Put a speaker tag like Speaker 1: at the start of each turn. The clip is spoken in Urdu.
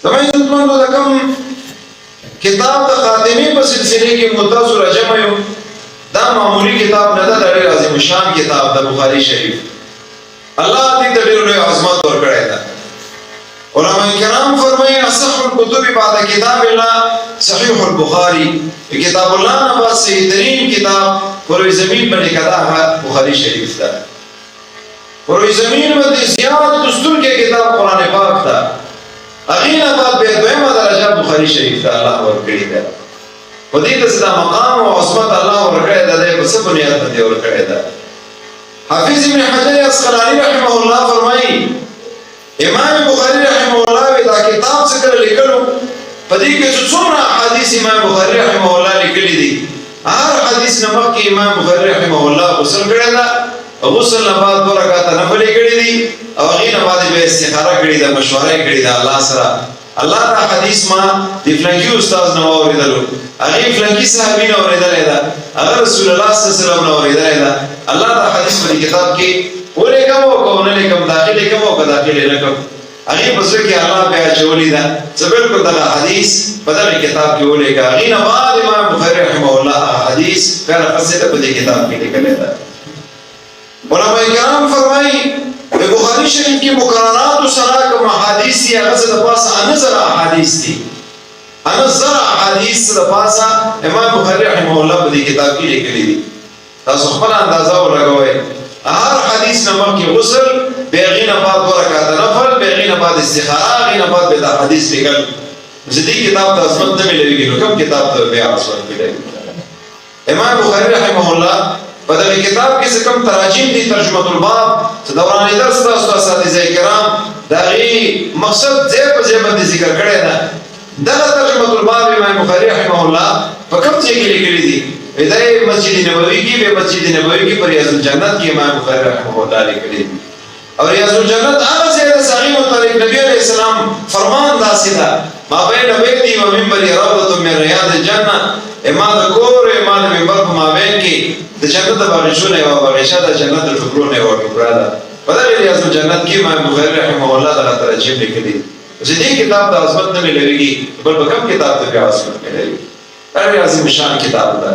Speaker 1: زمان عزتمندو د کوم کتاب د خاتمه په سلسله کې متاسو راجمه یو دا معمولی کتاب نه ده، ډېر عظیم شان کتاب د بخاری شریف. الله دې ته ډېر لوی عظمت ورکړی ده. علماء کرام فرمایي اصح الكتب بعد کتاب الله صحیح البخاری. کتاب الله نه بعد صحیح ترین کتاب پروي زمین باندې کدا بخاری شریف ده. پروي زمین باندې زیات دستور کې کتاب قران پاک ده. اغینا بعد به دویمه درجه بخاری شریف ده الله ورکړی ده. په دې کې دا مقام او عظمت الله ورکړی ده په څه بنیاد باندې ورکړی ده. حافظ ابن حجر اسقلانی رحمه الله فرمایي امام بخاری رحمه الله دا کتاب څنګه لیکلو په دې کې څومره حدیث امام بخاری رحمه الله لیکلي دي. هر حدیث نمک کې امام بخاری رحمه الله غسل کړی ده، غسل نه بعد 2 رکعات نفل کړی دي او هغه نه بعد به استخاره کړی ده، مشوره کړی ده الله سره. الله دا حدیث ما د فلانکی استاد نو اوریدلو، هغه فلانکی صحابي نو اوریدل ده، هغه رسول الله صلی الله علیه وسلم نو اوریدل ده. الله دا حدیث په کتاب کې ولې کوم نه لیکم داخلي کوم او داخلي نه کوم هغه په ځکه کې الله بیا چولې ده. زبر کو دا حدیث په دغه کتاب کې ولې کا هغه نه بعد امام بخاری رحمه الله حدیث کله قصیده په دې کتاب کې لیکل ده. علماء کرام فرمایي په بخاری شریف کې مقررات او سره کوم حدیث یې هغه د پاسه انزل حدیث دي. انزل حدیث د پاسه امام بخاری رحمه الله په دې کتاب کې لیکلي دي. تاسو خپل اندازه ولګوئ. هر حدیث نمک کی غسل بیغین بعد 2 رکعات نفل بیغین بعد استخاره غین بعد بدا حدیث لیکل. زدی کتاب ته عظمت نه ملويږي نو کوم کتاب ته بیا عظمت ملوي. امام بخاری رحمه الله په دغه کتاب کې څه کوم تراجم دي ترجمه الباب دوران درس تاسو اساتذه کرام دغه مقصد ځای په ځای باندې ذکر کړی ده. دغه ترجمه الباب امام بخاری رحمه الله په کوم ځای کې لیکلي دي؟ ادای مسجد نبوی کی به مسجد نبوی کی پر ریاض الجنت کی امام بخاری رحمه الله لیکلی اور ریاض الجنت هغه ځای صحیح مطابق نبی علیہ السلام فرمان داسې ده ما بین بیتی و منبر روضه من ریاض الجنه اما د کور اما د منبر په مابین کې د جنت د باغچونه او باغچه د جنت د ټکرونه او ټکرا ده. په دغه ریاض الجنت کې امام بخاری رحمه الله دغه ترجمه لیکلی. ځدی کتاب د عظمت نه ملويږي بل کوم کتاب ته عظمت ملوي. دا عظیم شان کتاب ده.